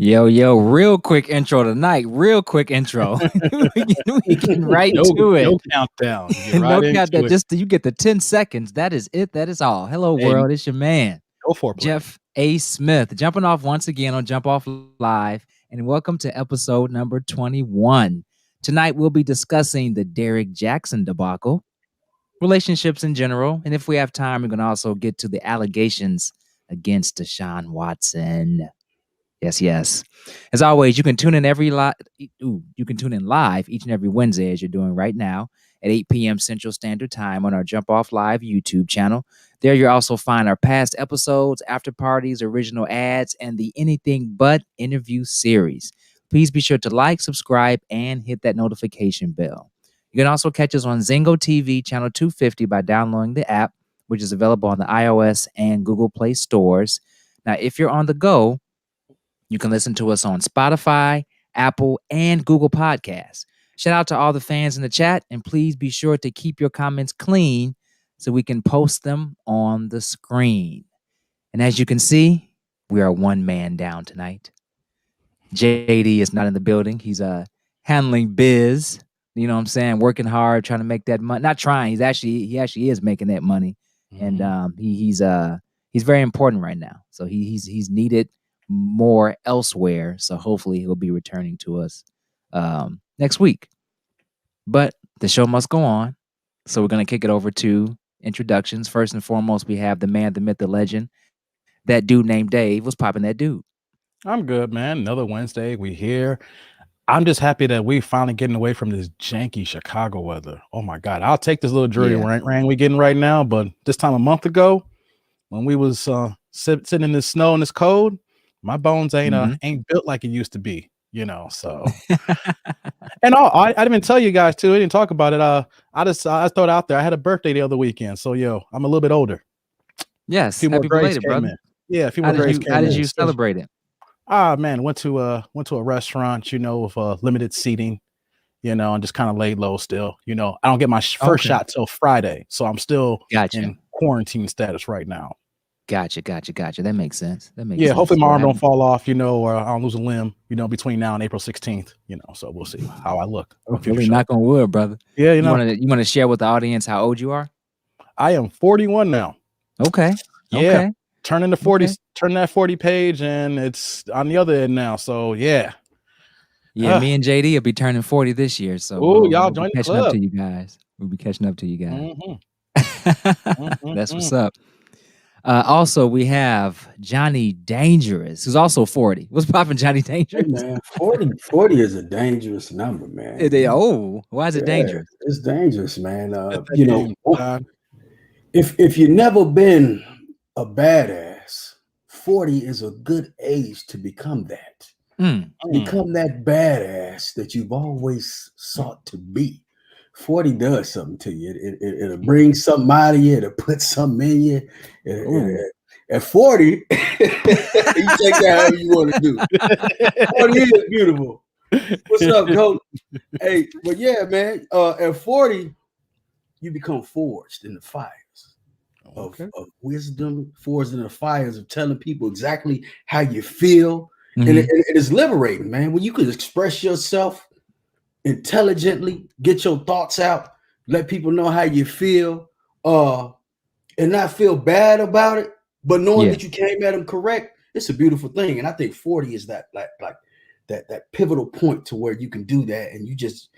Yo, real quick intro tonight. Real quick intro. we get right to it. No countdown. No countdown. Just you get the 10 seconds. That is it. That is all. Hello, world. It's your man. Go for it, Jeff A. Smith. Jumping off once again on Jumpoff Live. And welcome to episode number 21. Tonight we'll be discussing the Derrick Jaxn debacle, relationships in general. And if we have time, we're going to also get to the allegations against Deshaun Watson. Yes. As always, you can tune in live each and every Wednesday, as you're doing right now, at 8 p.m. Central Standard Time on our Jump Off Live YouTube channel. There you'll also find our past episodes, after parties, original ads, and the Anything But interview series. Please be sure to like, subscribe, and hit that notification bell. You can also catch us on Zingo TV channel 250 by downloading the app, which is available on the iOS and Google Play stores. Now, if you're on the go, you can listen to us on Spotify, Apple, and Google Podcasts. Shout out to all the fans in the chat, and please be sure to keep your comments clean so we can post them on the screen. And as you can see, we are one man down tonight. JD is not in the building. He's handling biz. You know what I'm saying? Working hard, trying to make that money. Not trying. He actually is making that money, and he's very important right now. So he's needed more elsewhere, so hopefully he'll be returning to us next week. But the show must go on, so we're going to kick it over to introductions. First and foremost, we have the man, the myth, the legend, that dude named Dave. What's popping, that dude? I'm good, man. Another Wednesday, we here. I'm just happy that we finally getting away from this janky Chicago weather. Oh my God, I'll take this little dirty rain we getting right now, but this time a month ago, when we was sitting in the snow and this cold, my bones ain't built like it used to be, you know. So, and I didn't even tell you guys too. I didn't talk about it. I just throw it out there. I had a birthday the other weekend, so I'm a little bit older. Yes, happy belated, brother. Yeah, a few more grades came in. How did you celebrate it? Man, went to a restaurant, with limited seating, and just kind of laid low still. I don't get my first shot till Friday, so I'm still in quarantine status right now. Gotcha. That makes sense. Hopefully my arm don't fall off, or I don't lose a limb, between now and April 16th, so we'll see how I look. Really knock on wood, brother. Yeah, you want to share with the audience how old you are? I am 41 now. Okay. Yeah. Turning the 40, turn that 40 page, and it's on the other end now. So yeah. Me and JD will be turning 40 this year. So y'all join the club. We'll be catching up to you guys. That's what's up. Also, we have Johnny Dangerous, who's also 40. What's popping, Johnny Dangerous? Hey man, 40 is a dangerous number, man. Why is it dangerous? It's dangerous, man. If you've never been a badass, 40 is a good age to become that. Become that badass that you've always sought to be. 40 does something to you. It'll bring something out of you. It'll put something in you. At 40, you take that however you want to do. 40 is beautiful. What's up, Coach? Hey, but yeah, man. At 40, you become forged in the fires of wisdom, forged in the fires of telling people exactly how you feel. And it is liberating, man. When you can express yourself intelligently, get your thoughts out, let people know how you feel, and not feel bad about it, but knowing that you came at them correct, it's a beautiful thing. And I think 40 is that that pivotal point to where you can do that, and you just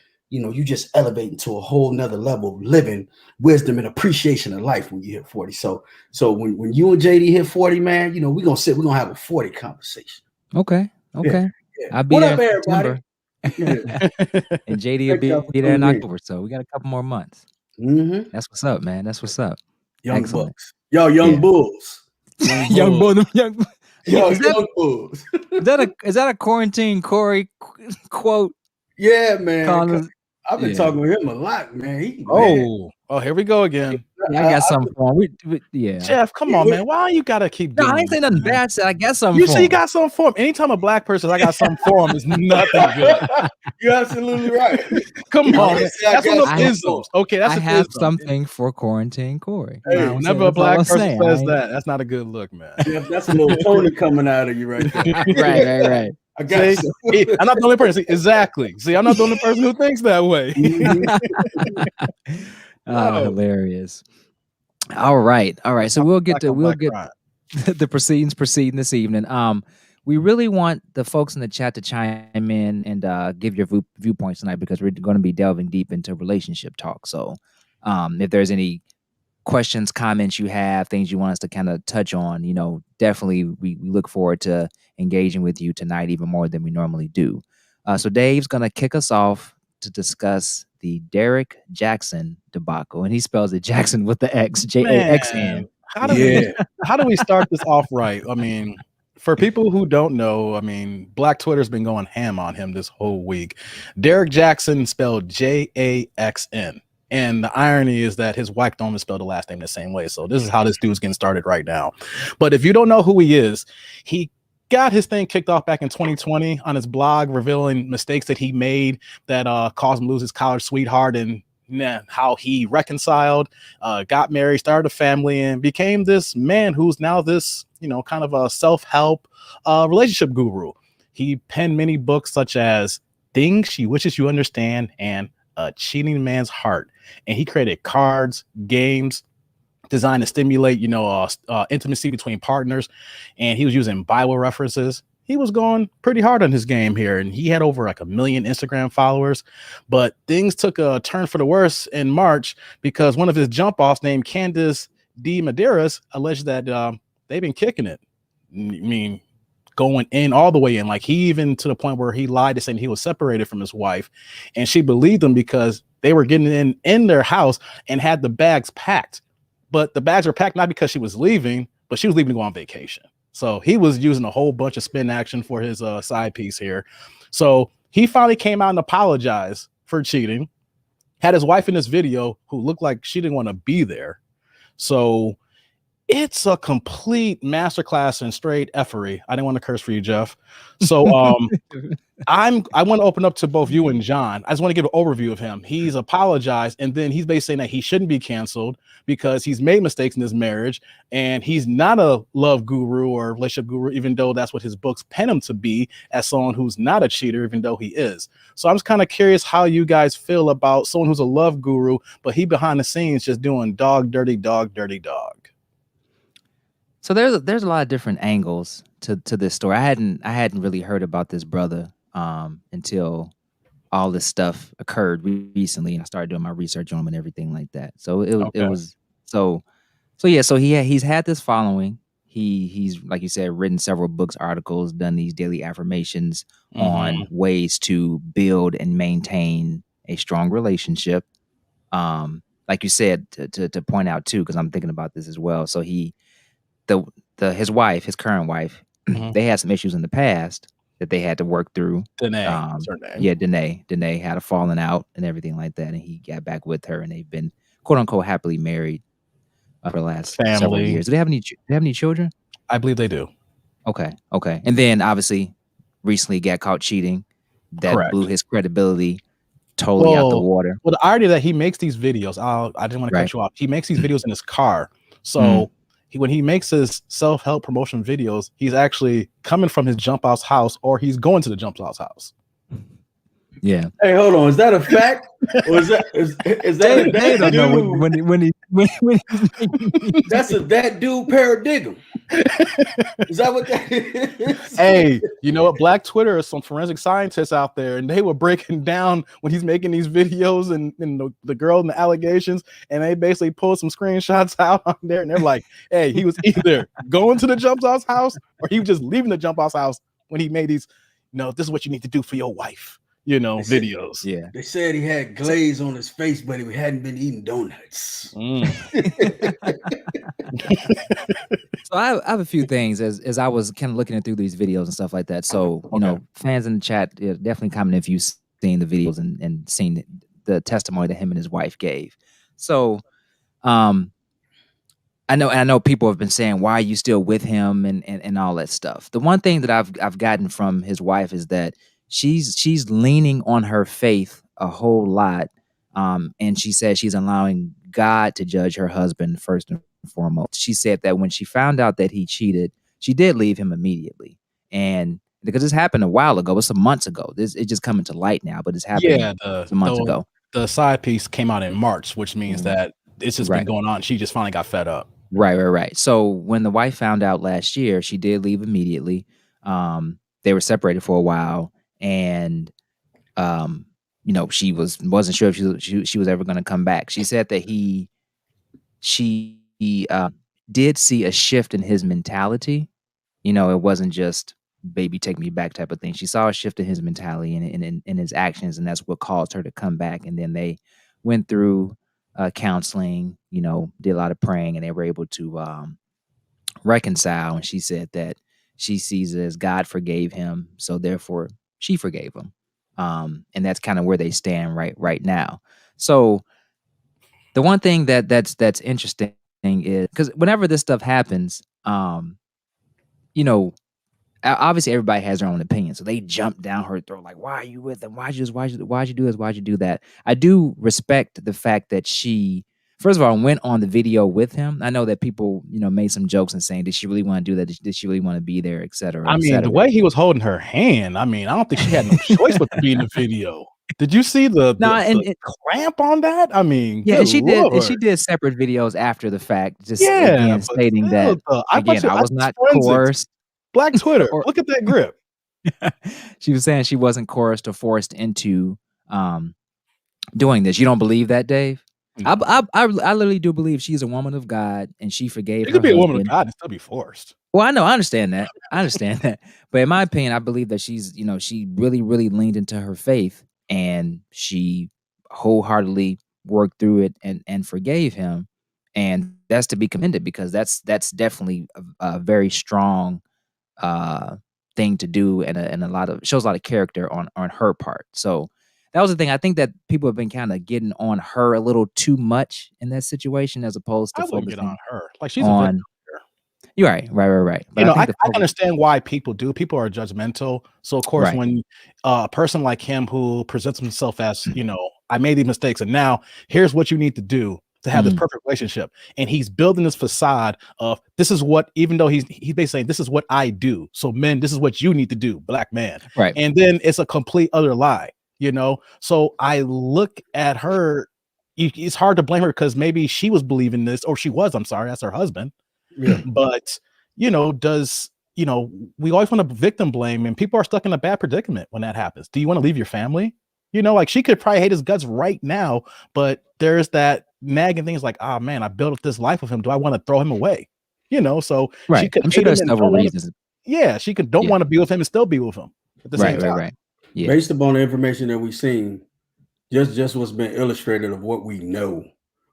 elevate into a whole nother level of living, wisdom, and appreciation of life when you hit 40. So when you and JD hit 40, man, we're gonna have a 40 conversation. Okay. Yeah. I'll be what there up, everybody? And JD will be there in October, so we got a couple more months. That's what's up, man. That's what's up. Young Excellent. Bucks. Yo, young Bulls. Young Bulls. Young Bulls. Is that a quarantine Corey quote? Yeah, man. I've been talking with him a lot, man. Oh, here we go again. Yeah, I got something for him. Yeah. Jeff, come on, man. Why you gotta keep doing No, I ain't saying nothing bad. I got something you for say him. you got something for him. Anytime a black person I got something for him is nothing good. You're absolutely right. Come on, man. That's one of the isms. Okay, that's I have something for Quarantine Corey. Hey, whenever a black person says that, that's not a good look, man. Yeah, that's a little Tony coming out of you right there. right. I got you. I'm not the only person. Exactly. See, I'm not the only person who thinks that way. Hilarious. All right. So we'll get the proceedings proceeding this evening. We really want the folks in the chat to chime in and give your viewpoints tonight, because we're going to be delving deep into relationship talk. So if there's any questions, comments you have, things you want us to kind of touch on, definitely we look forward to engaging with you tonight even more than we normally do. So Dave's going to kick us off to discuss the Derrick Jaxn debacle, and he spells it Jackson with the X, Jaxn. How do we start this off right? I mean, for people who don't know, I mean, Black Twitter's been going ham on him this whole week. Derrick Jaxn spelled Jaxn. And the irony is that his wife don't even spell the last name the same way. So this is how this dude's getting started right now. But if you don't know who he is, he got his thing kicked off back in 2020 on his blog, revealing mistakes that he made that caused him to lose his college sweetheart, and how he reconciled, got married, started a family, and became this man who's now this, kind of a self-help relationship guru. He penned many books such as Things She Wishes You Understand and A Cheating Man's Heart. And he created cards, games designed to stimulate, intimacy between partners. And he was using Bible references. He was going pretty hard on his game here, and he had over like 1 million Instagram followers. But things took a turn for the worse in March, because one of his jump-offs named Candace D. Medeiros alleged that they've been kicking it. I mean, going in all the way in. Like, he even to the point where he lied to saying he was separated from his wife, and she believed him because they were getting in their house and had the bags packed. But the bags were packed not because she was leaving, but she was leaving to go on vacation. So he was using a whole bunch of spin action for his side piece here. So he finally came out and apologized for cheating. Had his wife in this video who looked like she didn't want to be there. So it's a complete masterclass in straight effery. I didn't want to curse for you, Jeff. So I want to open up to both you and John. I just want to give an overview of him. He's apologized, and then he's basically saying that he shouldn't be canceled because he's made mistakes in his marriage, and he's not a love guru or relationship guru, even though that's what his books pen him to be, as someone who's not a cheater, even though he is. So I'm just kind of curious how you guys feel about someone who's a love guru, but he behind the scenes just doing dog dirty dog. So there's a lot of different angles to this story. I hadn't really heard about this brother until all this stuff occurred recently, and I started doing my research on him and everything like that. So he's had this following. He's, like you said, written several books, articles, done these daily affirmations on ways to build and maintain a strong relationship. Like you said, to point out too, because I'm thinking about this as well. So his wife, his current wife, they had some issues in the past that they had to work through. Danae had a falling out and everything like that, and he got back with her, and they've been quote unquote happily married for the last several years. Do they have any children? I believe they do. Okay. And then obviously recently got caught cheating. That blew his credibility totally out the water. Well, the irony that he makes these videos, I didn't want to cut you off. He makes these videos in his car. So when he makes his self-help promotion videos, he's actually coming from his jump house, or he's going to the jump house. Yeah. Hey, hold on. Is that a fact? Or is that that dude? When that's that dude paradigm. Is that what that is? Hey, you know what? Black Twitter is some forensic scientists out there, and they were breaking down when he's making these videos and the girl and the allegations, and they basically pulled some screenshots out on there, and they're like, hey, he was either going to the jump house or he was just leaving the jump house when he made these, this is what you need to do for your wife. Videos. Yeah. They said he had glaze on his face, but he hadn't been eating donuts. So I have a few things as I was kind of looking through these videos and stuff like that. So, fans in the chat, definitely comment if you've seen the videos and seen the testimony that him and his wife gave. So, I know people have been saying, why are you still with him and all that stuff. The one thing that I've gotten from his wife is that she's leaning on her faith a whole lot. And she says she's allowing God to judge her husband first and foremost. She said that when she found out that he cheated, she did leave him immediately. And because this happened a while ago, it's some months ago. It's just coming to light now, but it's happened some months ago. The side piece came out in March, which means that it's just been going on. She just finally got fed up. Right. So when the wife found out last year, she did leave immediately. They were separated for a while, and she wasn't sure if she was ever going to come back. She said that she did see a shift in his mentality. It wasn't just baby take me back type of thing. She saw a shift in his mentality and in his actions, and that's what caused her to come back. And then they went through counseling, did a lot of praying, and they were able to reconcile. And she said that she sees it as God forgave him, so therefore she forgave him. And that's kind of where they stand right now. So the one thing that's interesting is, because whenever this stuff happens, obviously everybody has their own opinion, so they jump down her throat like, why are you with him? Why'd you do this? Why'd you do that? I do respect the fact that she, first of all, went on the video with him. I know that people, made some jokes and saying, did she really want to do that? Did she really want to be there, et cetera, I mean, the way he was holding her hand, I don't think she had no choice but to be in the video. Did you see the clamp on that? I mean, yeah, and she did. And she did separate videos after the fact, just again stating that I was not coerced. Black Twitter, look at that grip. She was saying she wasn't coerced or forced into doing this. You don't believe that, Dave? No. I literally do believe she's a woman of God, and she forgave her. She could be a woman of God and still be forced. Well, I understand that. But in my opinion, I believe that she's, she really, really leaned into her faith, and she wholeheartely worked through it and forgave him. And that's to be commended, because that's definitely a very strong thing to do, and shows a lot of character on her part. So that was the thing. I think that people have been kind of getting on her a little too much in that situation, as opposed to focusing on her. Like, she's a victim. You're right. But I understand why people are judgmental. So of course, when a person like him who presents himself as, I made these mistakes, and now here's what you need to do to have this perfect relationship, and he's building this facade of, this is what, even though he's basically saying, this is what I do, so men, this is what you need to do, black man, right? And then it's a complete other lie, so I look at her, it's hard to blame her, because maybe she was believing this, or she was, I'm sorry, that's her husband. But we always want to victim blame, and people are stuck in a bad predicament when that happens. Do you want to leave your family? Like, she could probably hate his guts right now, but there's that nagging things like, oh man, I built up this life with him. Do I want to throw him away? So she could, I'm sure there's several reasons. She could don't want to be with him and still be with him at the same time. Right. Yeah. Based upon the information that we've seen, just what's been illustrated of what we know,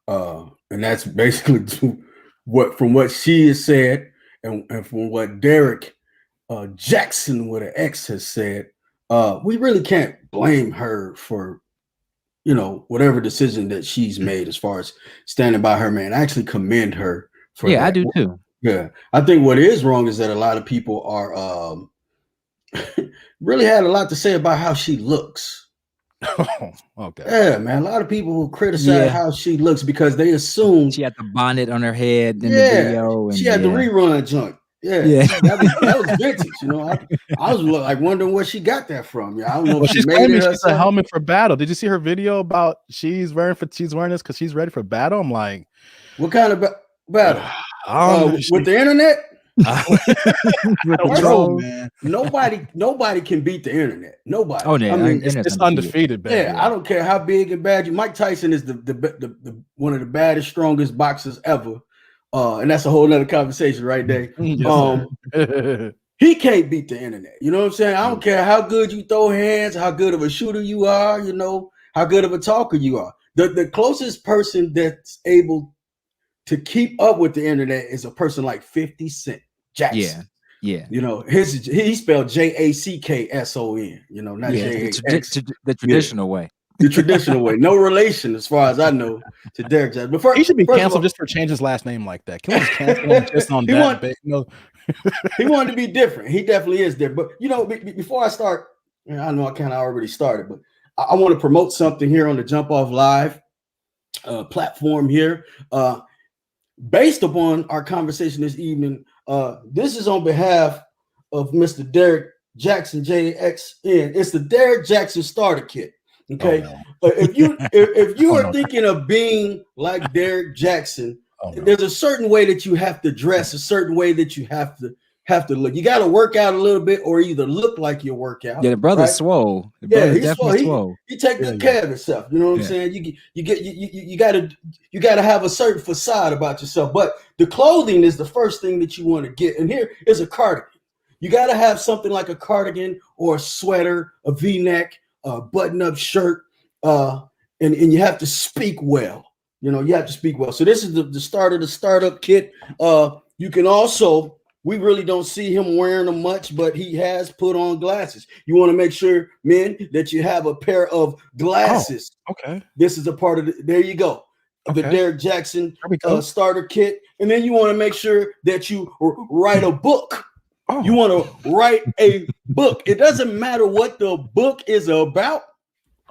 and that's basically from what she has said, and from what Derrick Jaxn with an X has said. We really can't blame her for whatever decision that she's made as far as standing by her man. I actually commend her for that. I do too. Yeah. I think what is wrong is that a lot of people are really had a lot to say about how she looks. Okay. Yeah, man. A lot of people who criticize how she looks because they assume she had the bonnet on her head in the video. And she had the rerun junk. Yeah. That was vintage. I was like wondering where she got that from. I don't know if she's made it. She's a helmet for battle. Did you see her video about she's wearing this because she's ready for battle? I'm like, what kind of battle? With the internet? Man. Nobody can beat the internet. Nobody. Oh, yeah. It's undefeated. Yeah, I don't care how big and bad you. Mike Tyson is the one of the baddest, strongest boxers ever. And that's a whole nother conversation right there. He can't beat the internet. You know what I'm saying? I don't care how good you throw hands, how good of a shooter you are, how good of a talker you are. The closest person that's able to keep up with the internet is a person like 50 Cent Jackson. Yeah. He spelled Jackson, not J-A-X-N, the traditional way. the traditional way. No relation, as far as I know, to Derrick Jaxn. But he should be canceled just for changing his last name like that. Can we just cancel him just on that? He wanted to be different. He definitely is different. But, you know, before I start, I know I kind of already started, but I want to promote something here on the Jumpoff Live platform here. Based upon our conversation this evening, this is on behalf of Mr. Derrick Jaxn JXN. It's the Derrick Jaxn Starter Kit. Okay, if you are thinking of being like Derrick Jaxn, there's a certain way that you have to dress, a certain way that you have to look. You got to work out a little bit, or either look like you work out. Yeah, the brother's swole. He's swole. He take good care of himself. You know what I'm saying? You got to have a certain facade about yourself. But the clothing is the first thing that you want to get. And here is a cardigan. You got to have something like a cardigan or a sweater, a V-neck, a button-up shirt, and you have to speak well. You know, you have to speak well. So this is the start of the startup kit. You can also, we really don't see him wearing them much, but he has put on glasses. You want to make sure, men, that you have a pair of glasses. Oh, okay. This is a part of there you go. Okay. The Derrick Jaxn starter kit. And then you want to make sure that you write a book. Oh. You want to write a book. It doesn't matter what the book is about.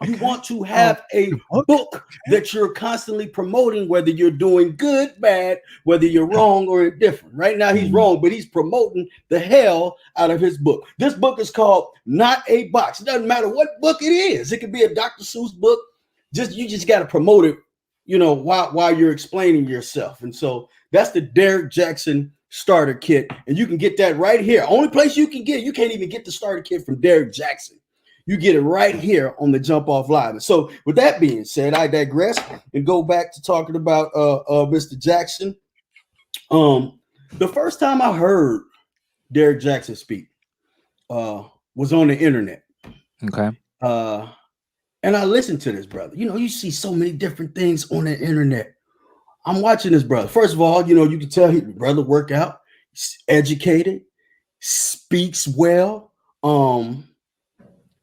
Okay. You want to have a book that you're constantly promoting, whether you're doing good, bad, whether you're wrong or indifferent. Right now, he's wrong, but he's promoting the hell out of his book. This book is called Not a Box. It doesn't matter what book it is. It could be a Dr. Seuss book. You just got to promote it, you know, while you're explaining yourself. And so that's the Derrick Jaxn starter kit. And you can get that right here. Only place you can get, you can't even get the starter kit from Derrick Jaxn. You get it right here on the Jumpoff Live. And so with that being said, I digress and go back to talking about Mr. Jaxn. The first time I heard Derrick Jaxn speak was on the internet. Okay. And I listened to this brother. You know, you see so many different things on the internet. I'm watching this brother. First of all, you know, you can tell his brother work out, he's educated, speaks well.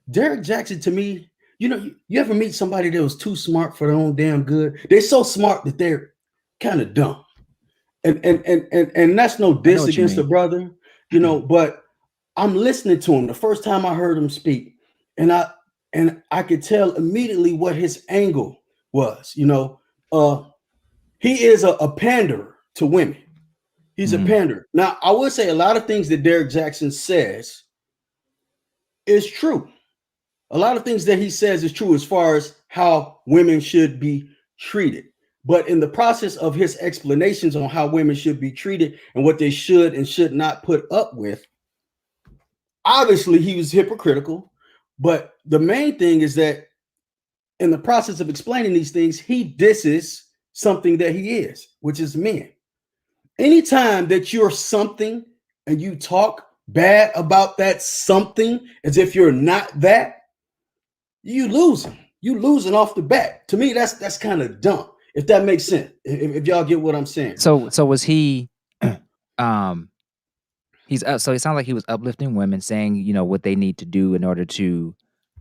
Derrick Jaxn, to me, you know, you ever meet somebody that was too smart for their own damn good? They're so smart that they're kind of dumb. And that's no diss against the brother, you know, but I'm listening to him the first time I heard him speak, and I could tell immediately what his angle was. You know, he is a panderer to women. He's a panderer. Now, I would say a lot of things that Derrick Jaxn says is true. A lot of things that he says is true as far as how women should be treated. But in the process of his explanations on how women should be treated and what they should and should not put up with, obviously he was hypocritical. But the main thing is that in the process of explaining these things, he disses something that he is, which is men. Anytime that you're something and you talk bad about that something as if you're not that, you losing. You losing off the bat. To me, that's kind of dumb. If that makes sense. If y'all get what I'm saying. So was he? So it sounds like he was uplifting women, saying, you know, what they need to do in order to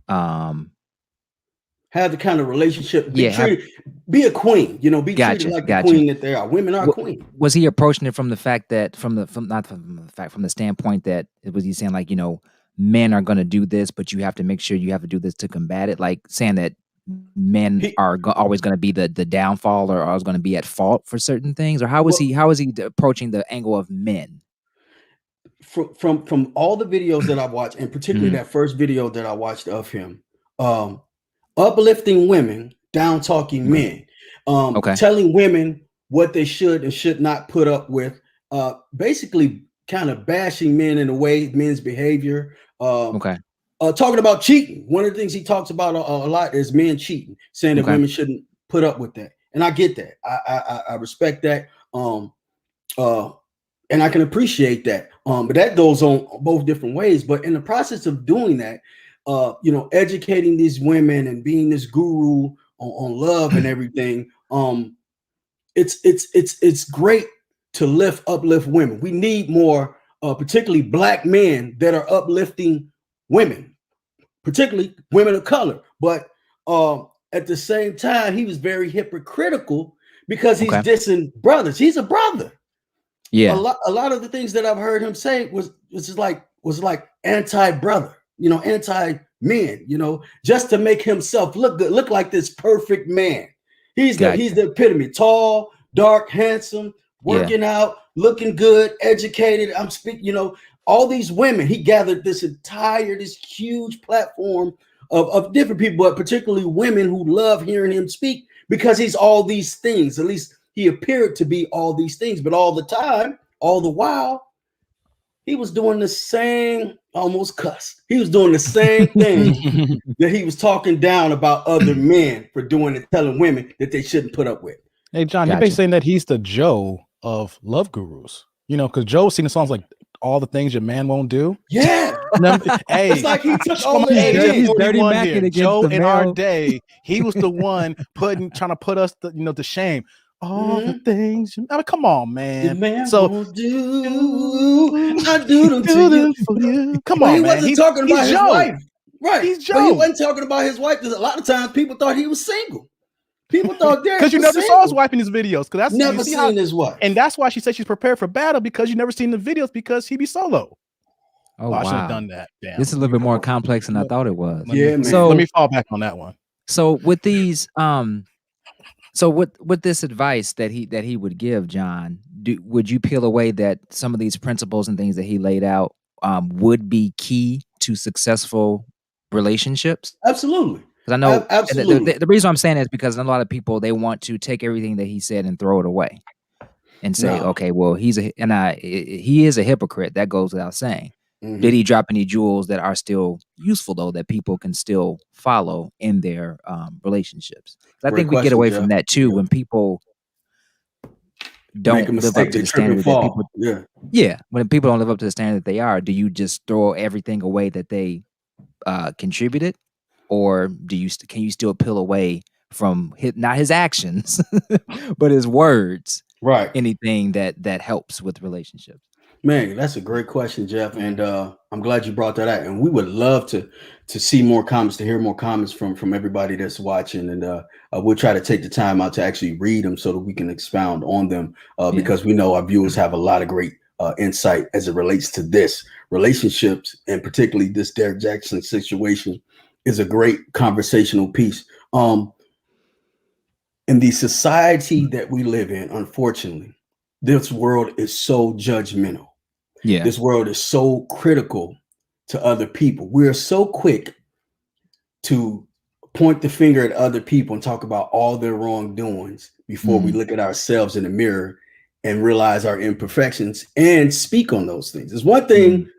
have the kind of relationship, be a queen, you know, be treated like the queen that they are. Women are queen. Was he approaching it from the fact that from the standpoint that was he saying like, you know, men are going to do this, but you have to make sure you have to do this to combat it, like saying that men are always going to be the downfall or always going to be at fault for certain things? Or how was he approaching the angle of men? From all the videos that I've watched, and particularly that first video that I watched of him, uplifting women, down talking men, telling women what they should and should not put up with, basically kind of bashing men in a way, men's behavior. Talking about cheating. One of the things he talks about a lot is men cheating, saying that women shouldn't put up with that. And I get that. I respect that. And I can appreciate that. But that goes on both different ways. But in the process of doing that, you know, educating these women and being this guru on love and everything, it's great to uplift women. We need more, particularly Black men that are uplifting women, particularly women of color. But at the same time, he was very hypocritical because he's dissing brothers. He's a brother. Yeah. A lot of the things that I've heard him say was like anti-brother, anti-men, just to make himself look good, look like this perfect man. He's the epitome, tall, dark, handsome, working out, looking good, educated. I'm speaking, all these women. He gathered this huge platform of different people, but particularly women who love hearing him speak because he's all these things. At least he appeared to be all these things, but all the time, all the while, he was doing the same, almost cussed. He was doing the same thing that he was talking down about other men for doing and telling women that they shouldn't put up with. Hey, John, you're basically saying that he's the Joe of love gurus, because Joe's singing songs like all the things your man won't do. Yeah. Hey, it's like he took all the he's dirty macking Joe in our day. He was the one trying to put us to shame. All the things. I mean, come on, man. The man won't do. I do them for you. Come on, he man. Wasn't talking about his wife. Right. He's Joe. But he wasn't talking about his wife because a lot of times people thought he was single. People thought Derrick because you never saw his wife in his videos. Because that's never seen his wife, and that's why she said she's prepared for battle because you never seen the videos because he be solo. Oh, I should have done that. Damn. This is a little bit more complex than I thought it was. Yeah, man. So let me fall back on that one. So with these, so with this advice that he would give, John, would you peel away that some of these principles and things that he laid out would be key to successful relationships? Absolutely. Because I know absolutely. The reason I'm saying is because a lot of people, they want to take everything that he said and throw it away and say, okay, well, he is a hypocrite. That goes without saying. Mm-hmm. Did he drop any jewels that are still useful though, that people can still follow in their relationships? I think we get away from that too when people don't live up to the standard that people. When people don't live up to the standard that they are, do you just throw everything away that they contributed, or can you still peel away from not his actions, but his words? Right. Anything that helps with relationships. Man, that's a great question, Jeff, and I'm glad you brought that out. And we would love to see more comments, to hear more comments from everybody that's watching, and we'll try to take the time out to actually read them so that we can expound on them, because we know our viewers have a lot of great insight as it relates to this relationships, and particularly this Derrick Jaxn situation is a great conversational piece. In the society that we live in, unfortunately, this world is so judgmental. Yeah. This world is so critical to other people. We're so quick to point the finger at other people and talk about all their wrongdoings before we look at ourselves in the mirror and realize our imperfections and speak on those things. It's one thing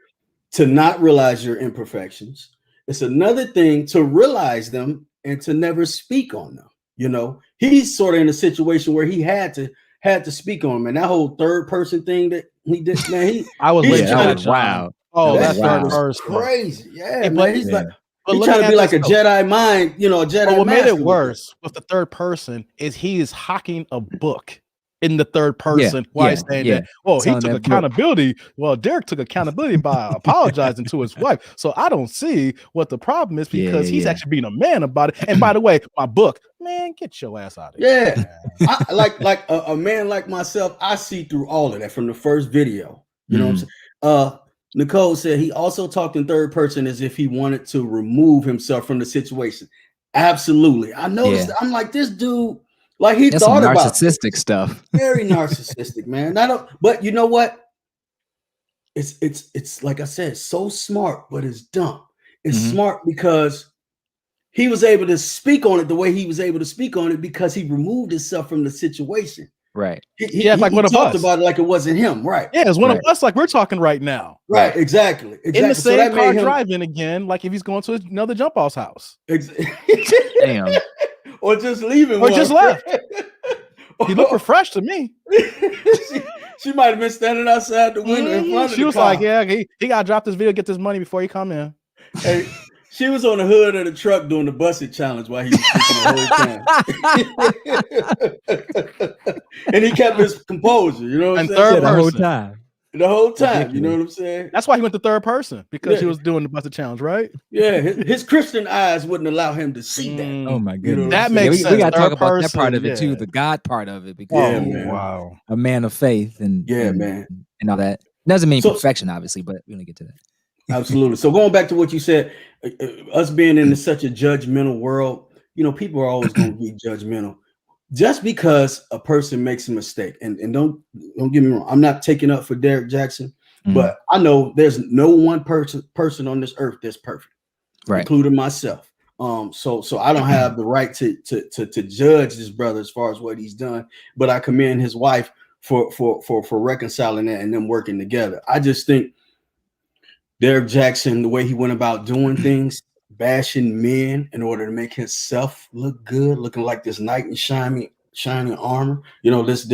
to not realize your imperfections. It's another thing to realize them and to never speak on them. He's sort of in a situation where he had to speak on him, and that whole third person thing that he did, man. I was wow. Oh, that's crazy. Yeah, man. He's like he's trying to be like a Jedi mind, a Jedi. But what made it worse with the third person is he is hocking a book in the third person. Why saying that? Well, he took accountability. Well, Derrick took accountability by apologizing to his wife. So I don't see what the problem is because he's actually being a man about it. And by the way, my book, man, get your ass out of here. Yeah, like a man like myself, I see through all of that from the first video. You know what I'm saying? Nicole said he also talked in third person as if he wanted to remove himself from the situation. Absolutely. I noticed. I'm like, this dude, like he That's thought some about narcissistic stuff. Very narcissistic, man. But you know what? It's like I said, so smart, but it's dumb. It's smart because he was able to speak on it the way he was able to speak on it because he removed himself from the situation. Right. He like one of talked us about it like it wasn't him. Right. Yeah, it's one of us, like we're talking right now. Right. Exactly. In the same car driving again, like if he's going to another Jumpoff's house. Damn. Or just leaving. Or just left. He looked refreshed to me. she might have been standing outside the window in front of She was car. like, yeah, he got to drop this video, get this money before he come in. Hey, she was on the hood of the truck doing the busted challenge while he was the whole time. And he kept his composure, you know what I'm saying? The whole time. the whole time. Ridiculous. You know what I'm saying? That's why he went to third person, because he was doing the Buster challenge, right? Yeah, his Christian eyes wouldn't allow him to see that. Oh my goodness, know that makes sense. We got to talk about that person, part of it too, the God part of it, because wow, a man of faith and man, and all that doesn't mean perfection, obviously, but we're gonna get to that. Absolutely. So going back to what you said, us being in such a judgmental world, you know, people are always going to be judgmental. Just because a person makes a mistake, and don't get me wrong, I'm not taking up for Derrick Jaxn, but I know there's no one person on this earth that's perfect, right, including myself. So I don't have the right to judge this brother as far as what he's done, but I commend his wife for reconciling that and them working together. I just think Derrick Jaxn, the way he went about doing things, bashing men in order to make himself look good, looking like this knight in shining armor. You know, this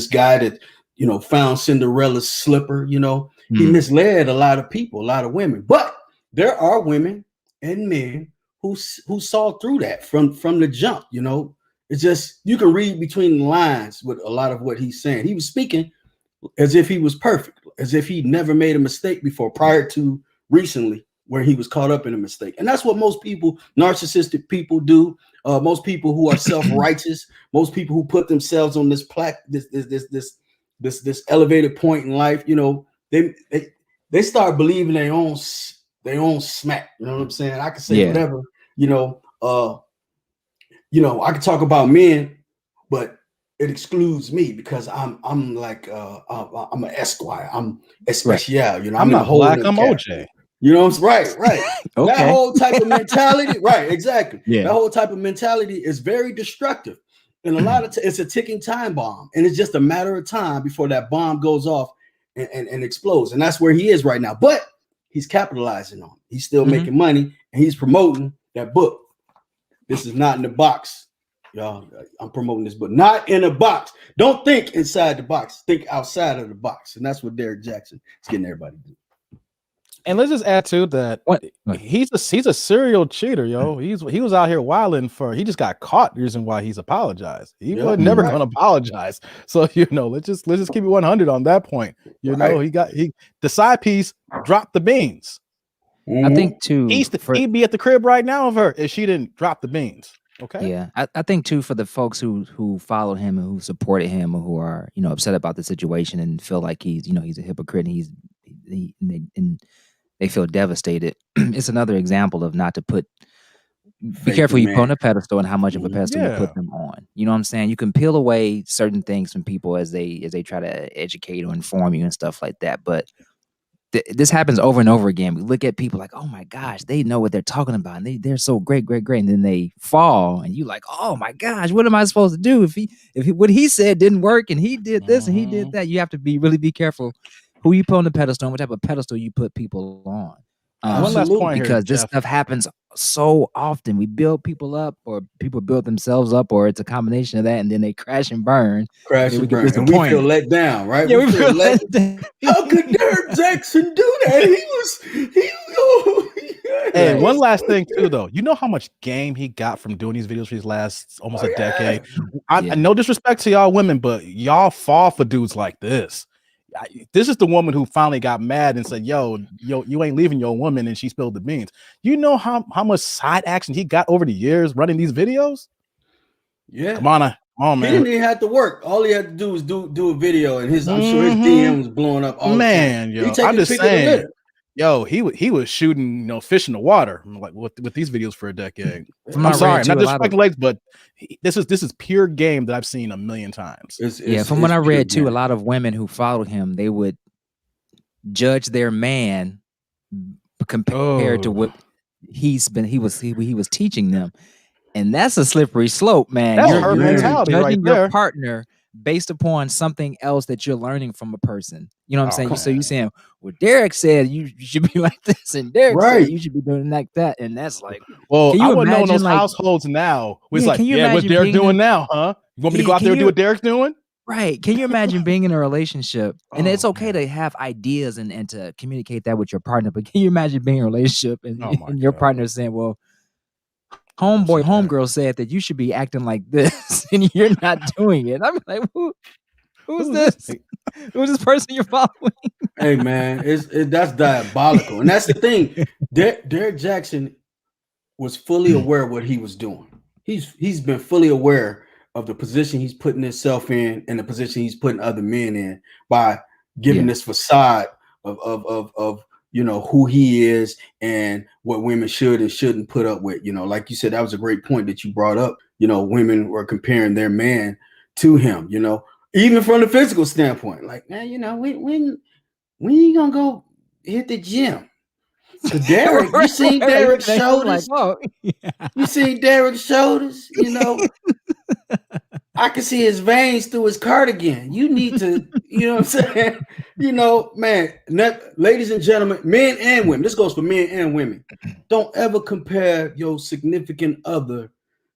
guy that, you know, found Cinderella's slipper. You know, he misled a lot of people, a lot of women. But there are women and men who saw through that from the jump. You know, it's just, you can read between the lines with a lot of what he's saying. He was speaking as if he was perfect, as if he never made a mistake before, prior to recently, where he was caught up in a mistake. And that's what most people, narcissistic people, do. Most people who are self-righteous, most people who put themselves on this elevated point in life, you know, they start believing their own smack. You know what I'm saying? I can say whatever, you know, I can talk about men, but it excludes me because I'm like I'm an esquire. I'm especial. You know, I'm not black. I'm OJ. You know, right. Okay. That whole type of mentality, right? Exactly. That whole type of mentality is very destructive, and a lot of it's a ticking time bomb, and it's just a matter of time before that bomb goes off and explodes. And that's where he is right now. But he's capitalizing on it. He's still making money, and he's promoting that book. This is not in the box. Y'all, I'm promoting this book. Not in a box. Don't think inside the box. Think outside of the box. And that's what Derrick Jaxn is getting everybody to do. And let's just add to that. He's a serial cheater, yo. He was out here wilding he just got caught. Reason why he's apologized. He was never gonna apologize. So, you know, let's just keep it 100 on that point. You know, the side piece dropped the beans. I think too, he'd be at the crib right now of her if she didn't drop the beans. Okay. Yeah, I think too, for the folks who followed him and who supported him, or who are, you know, upset about the situation and feel like he's a hypocrite, and they feel devastated. It's another example of not to be careful you put on a pedestal, and how much of a pedestal you put them on. You know what I'm saying? You can peel away certain things from people as they try to educate or inform you and stuff like that, but this happens over and over again. We look at people like, oh my gosh, they know what they're talking about, and they're so great, and then they fall, and you like, oh my gosh, what am I supposed to do if what he said didn't work, and he did this and he did that? You have to really be careful who you put on the pedestal, and what type of pedestal you put people on. One last point because here, this stuff happens so often. We build people up, or people build themselves up, or it's a combination of that, and then they crash and burn. And we feel let down, right? Yeah, we feel let down. How could Derrick Jaxn do that? Hey, one last thing too, though. You know how much game he got from doing these videos for these last almost a decade? I no disrespect to y'all women, but y'all fall for dudes like this. This is the woman who finally got mad and said, yo, you ain't leaving your woman, and she spilled the beans. You know how much side action he got over the years running these videos? Yeah. Come on, man. He didn't even have to work. All he had to do was do a video, and I'm sure his DM was blowing up all the time. Yo, I'm just saying, yo, he was shooting, you know, fish in the water, like with these videos for a decade. I'm sorry, I'm not disrespecting legs, but this is pure game that I've seen a million times. From what I read too, a lot of women who followed him, they would judge their man compared to what he was teaching them, and that's a slippery slope, man. That's her mentality, judging right your partner based upon something else that you're learning from a person. You know what I'm saying? So you're saying, well, Derrick said you should be like this, and Derrick said you should be doing like that, and that's like, well, I wouldn't know in those households now. It's like, what's Derrick doing now, huh? You want me to go out there and do what Derrick's doing? Right. Can you imagine being in a relationship? And it's okay to have ideas and to communicate that with your partner, but can you imagine being in a relationship and your partner saying, well, homegirl said that you should be acting like this, and you're not doing it? I'm like, who's this? Who's this person you're following? Hey man, that's diabolical, and that's the thing. Derrick Jaxn was fully aware of what he was doing. He's been fully aware of the position he's putting himself in and the position he's putting other men in by giving this facade of who he is and what women should and shouldn't put up with. Like you said, that was a great point that you brought up. Women were comparing their man to him. Even from the physical standpoint, like, man, when you gonna go hit the gym? So Derrick, you seen Derrick's shoulders? Like, You seen Derrick's shoulders? I can see his veins through his cardigan. You need to, you know what I'm saying? Man, ladies and gentlemen, men and women, this goes for men and women. Don't ever compare your significant other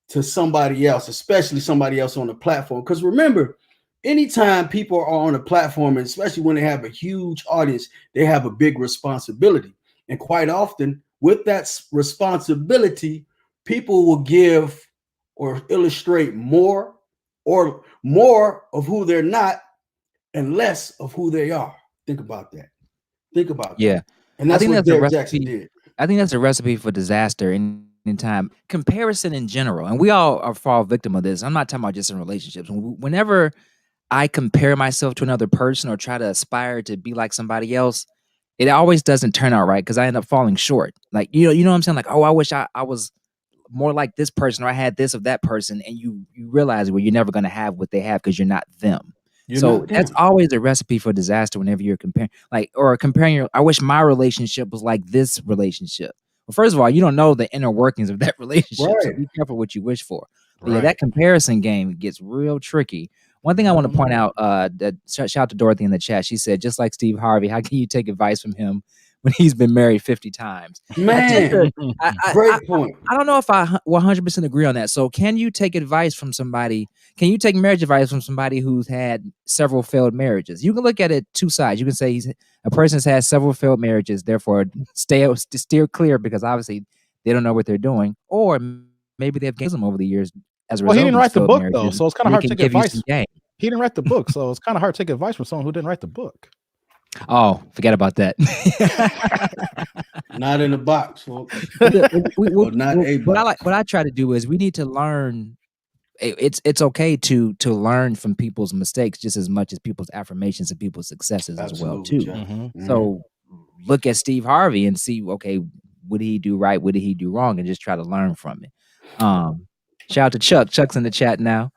to somebody else, especially somebody else on the platform. Because remember, anytime people are on a platform, and especially when they have a huge audience, they have a big responsibility. And quite often, with that responsibility, people will give or illustrate more of who they're not and less of who they are. Think about that. Yeah. And that's what Derrick Jaxn did. I think that's a recipe for disaster in time. Comparison in general, and we all are fall victim of this. I'm not talking about just in relationships. Whenever I compare myself to another person or try to aspire to be like somebody else, it always doesn't turn out right because I end up falling short. Like, you know what I'm saying? Like, oh, I wish I was more like this person or I had this of that person. And you realize, well, you're never going to have what they have because you're not them. That's always a recipe for disaster whenever you're comparing, I wish my relationship was like this relationship. Well, first of all, you don't know the inner workings of that relationship. Right. So be careful what you wish for. But yeah, that comparison game gets real tricky. One thing I want to point out, shout out to Dorothy in the chat. She said, just like Steve Harvey, how can you take advice from him when he's been married 50 times? Man, great point. I don't know if I 100% agree on that. So can you take advice from somebody? Can you take marriage advice from somebody who's had several failed marriages? You can look at it two sides. You can say a person's had several failed marriages, therefore steer clear because obviously they don't know what they're doing. Or maybe they've gained them over the years. As a result, he didn't write the book though, so it's kind of hard to take advice. He didn't write the book, so it's kind of hard to take advice from someone who didn't write the book. Oh, forget about that. Not in the box, folks. What I try to do is we need to learn. It's okay to learn from people's mistakes just as much as people's affirmations and people's successes as well too. Mm-hmm. So look at Steve Harvey and see, okay, what did he do right? What did he do wrong? And just try to learn from it. Shout out to Chuck. Chuck's in the chat now.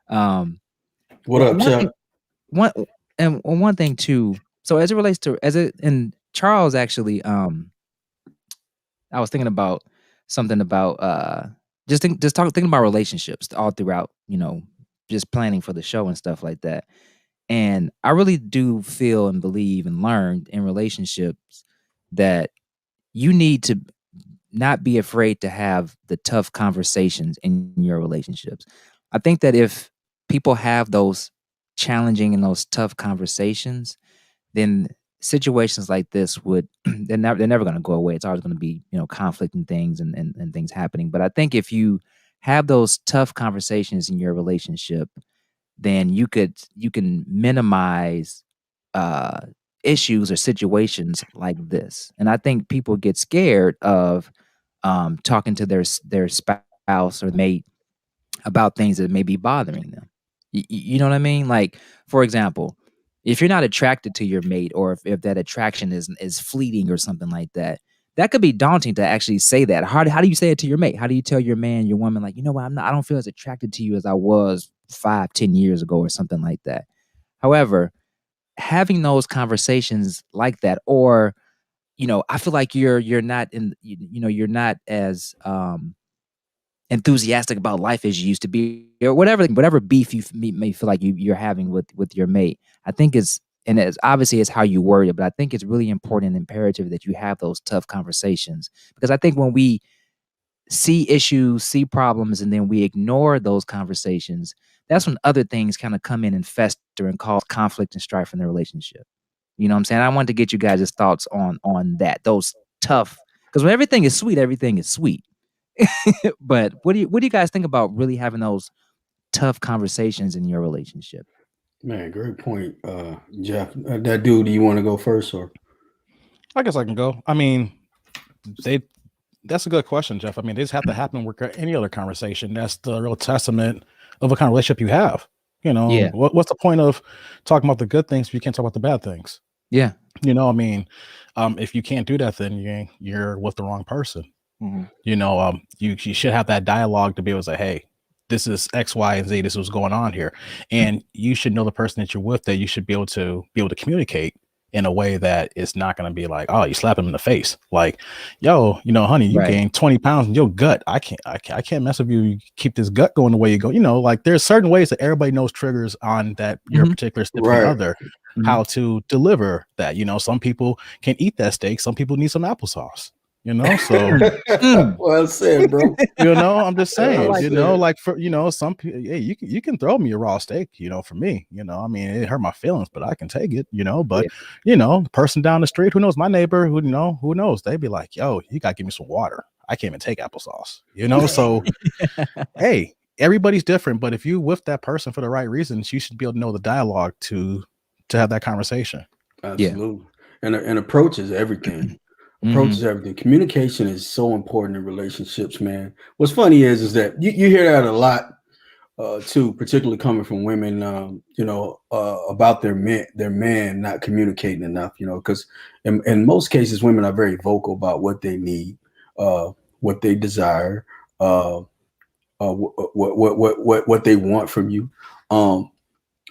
What up, Chuck? One thing too. So as it relates to and Charles actually, I was thinking about something about thinking about relationships all throughout, just planning for the show and stuff like that. And I really do feel and believe and learn in relationships that you need to not be afraid to have the tough conversations in your relationships. I think that if people have those challenging and those tough conversations, then situations like this they're never going to go away. It's always going to be, conflict and things and things happening. But I think if you have those tough conversations in your relationship, then you can minimize issues or situations like this. And I think people get scared of talking to their spouse or mate about things that may be bothering them. You know what I mean? Like, for example, if you're not attracted to your mate, or if that attraction is fleeting or something like that, that could be daunting to actually say that. How do you say it to your mate? How do you tell your man, your woman, like, you know what, I don't feel as attracted to you as I was 5-10 years ago or something like that. However, having those conversations like that, or I feel like you're not you're not as enthusiastic about life as you used to be, or whatever beef you may feel like you're having with your mate. I think it's obviously it's how you word it, but I think it's really important and imperative that you have those tough conversations, because I think when we see issues, see problems, and then we ignore those conversations, that's when other things kind of come in and fester and cause conflict and strife in the relationship. You know what I'm saying? I wanted to get you guys' thoughts on that. Those tough, because when everything is sweet. But what do you guys think about really having those tough conversations in your relationship? Man, great point, Jeff. That dude, do you want to go first, or? I guess I can go. I mean, that's a good question, Jeff. I mean, they just have to happen with any other conversation. That's the real testament of what kind of relationship you have. You know, Yeah. what's the point of talking about the good things if you can't talk about the bad things? Yeah. You know, I mean, if you can't do that, then you're with the wrong person. Mm-hmm. You know, you should have that dialogue to be able to say, hey, this is X, Y, and Z. This is what's going on here. And you should know the person that you're with, that you should be able to communicate in a way that it's not going to be like, oh, you slap him in the face. Like, yo, you know, honey, you gained 20 pounds in your gut. I can't mess with you. You keep this gut going the way you go. You know, like there's certain ways that everybody knows triggers on that your particular significant other, how to deliver that. You know, some people can eat that steak. Some people need some applesauce. You know, so well said, bro. You know, I'm just saying, Well you know, like for some people, hey, you can throw me a raw steak, you know, for me, you know, I mean, it hurt my feelings, but I can take it, you know, but you know, the person down the street, who knows, my neighbor, who knows, they'd be like, yo, you gotta give me some water. I can't even take applesauce, you know. So hey, everybody's different, but if you with that person for the right reasons, you should be able to know the dialogue to have that conversation. Absolutely. And approach is everything. Approach is everything. Communication is so important in relationships, man. What's funny is that you hear that a lot too, particularly coming from women, you know, about their man not communicating enough, you know, because in most cases, women are very vocal about what they need, what they desire, what they want from you. And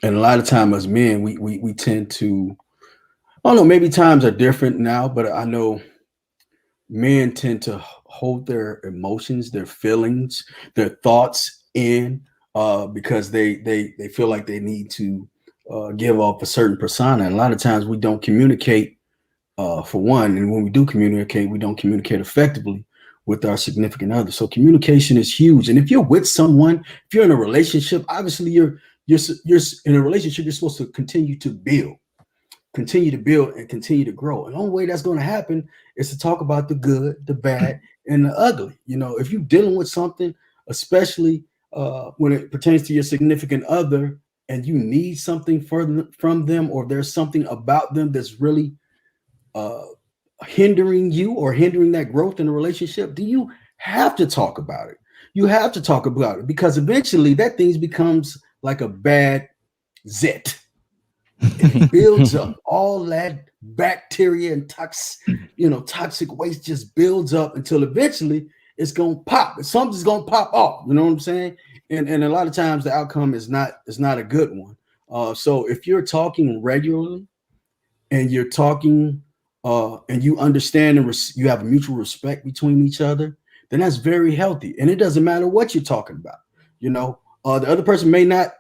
a lot of time as men, we tend to, I don't know, maybe times are different now, but I know men tend to hold their emotions, their feelings, their thoughts in because they feel like they need to give off a certain persona. And a lot of times we don't communicate for one, and when we do communicate, we don't communicate effectively with our significant other. So communication is huge. And if you're with someone, if you're in a relationship, obviously you're in a relationship, you're supposed to continue to build and continue to grow. And the only way that's going to happen is to talk about the good, the bad, and the ugly. You know, if you're dealing with something, especially when it pertains to your significant other, and you need something from them, or there's something about them that's really hindering you or hindering that growth in a relationship, do you have to talk about it? You have to talk about it, because eventually that thing becomes like a bad zit. And it builds up all that bacteria and toxic waste just builds up until eventually it's gonna pop. Something's gonna pop off. You know what I'm saying? And a lot of times the outcome is not a good one. So if you're talking regularly and you're talking and you understand and you have a mutual respect between each other, then that's very healthy. And it doesn't matter what you're talking about. You know, the other person may not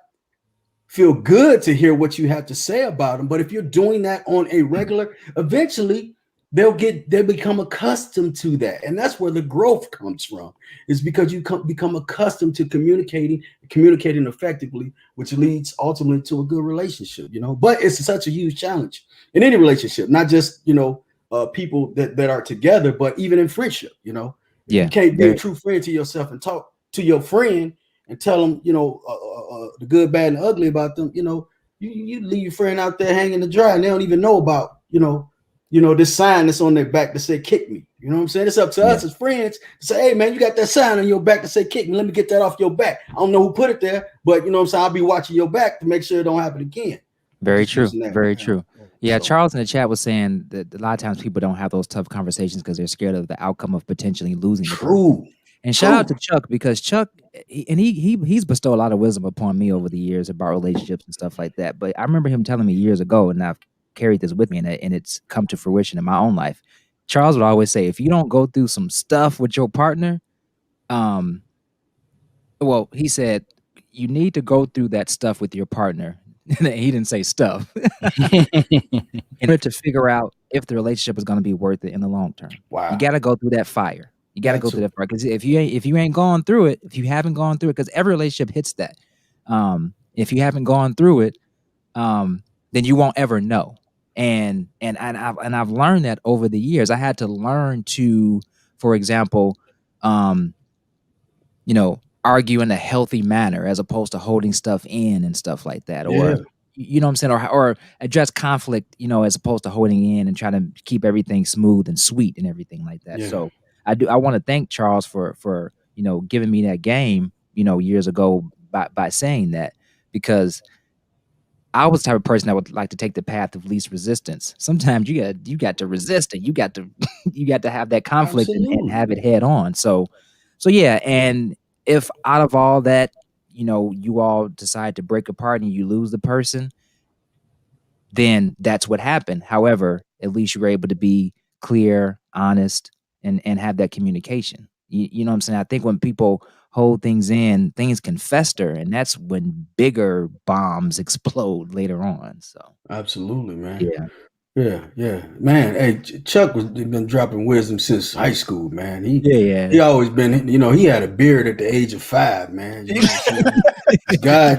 feel good to hear what you have to say about them, but if you're doing that on a regular, eventually they become accustomed to that. And that's where the growth comes from, is because you become accustomed to communicating effectively, which leads ultimately to a good relationship, you know. But it's such a huge challenge in any relationship, not just, you know, people that are together, but even in friendship, you know. You can't be a true friend to yourself and talk to your friend and tell them, you know, the good, bad, and ugly about them. You know, you leave your friend out there hanging to dry, and they don't even know about, you know, this sign that's on their back that say "kick me." You know what I'm saying? It's up to us as friends to say, "Hey, man, you got that sign on your back that say "kick me." Let me get that off your back. I don't know who put it there, but you know what I'm saying? I'll be watching your back to make sure it don't happen again. Very true. Very true. Yeah, so, Charles in the chat was saying that a lot of times people don't have those tough conversations because they're scared of the outcome of potentially losing. True. And shout out to Chuck, because Chuck, he's bestowed a lot of wisdom upon me over the years about relationships and stuff like that. But I remember him telling me years ago, and I've carried this with me, and it's come to fruition in my own life. Charles would always say, if you don't go through some stuff with your partner, well, he said, you need to go through that stuff with your partner. He didn't say stuff. In order to figure out if the relationship is going to be worth it in the long term. Wow. You got to go through that fire. You got to go through that fire, because if you ain't gone through it, if you haven't gone through it, because every relationship hits that. If you haven't gone through it, then you won't ever know. And I've learned that over the years. I had to learn to, for example, you know, argue in a healthy manner as opposed to holding stuff in and stuff like that, or you know what I'm saying, or address conflict, as opposed to holding in and trying to keep everything smooth and sweet and everything like that. Yeah. So I want to thank Charles for giving me that game, years ago by saying that, because I was the type of person that would like to take the path of least resistance. Sometimes you got to resist it. You got to you got to have that conflict and have it head on. So yeah. And if out of all that, you all decide to break apart and you lose the person, then that's what happened. However, at least you were able to be clear, honest, and have that communication. You know what I'm saying? I think when people hold things in, things can fester, and that's when bigger bombs explode later on. So absolutely, man. Yeah. Man, hey, Chuck was been dropping wisdom since high school, man. Yeah. He always been, he had a beard at the age of 5, man. You know what I'm saying? This guy,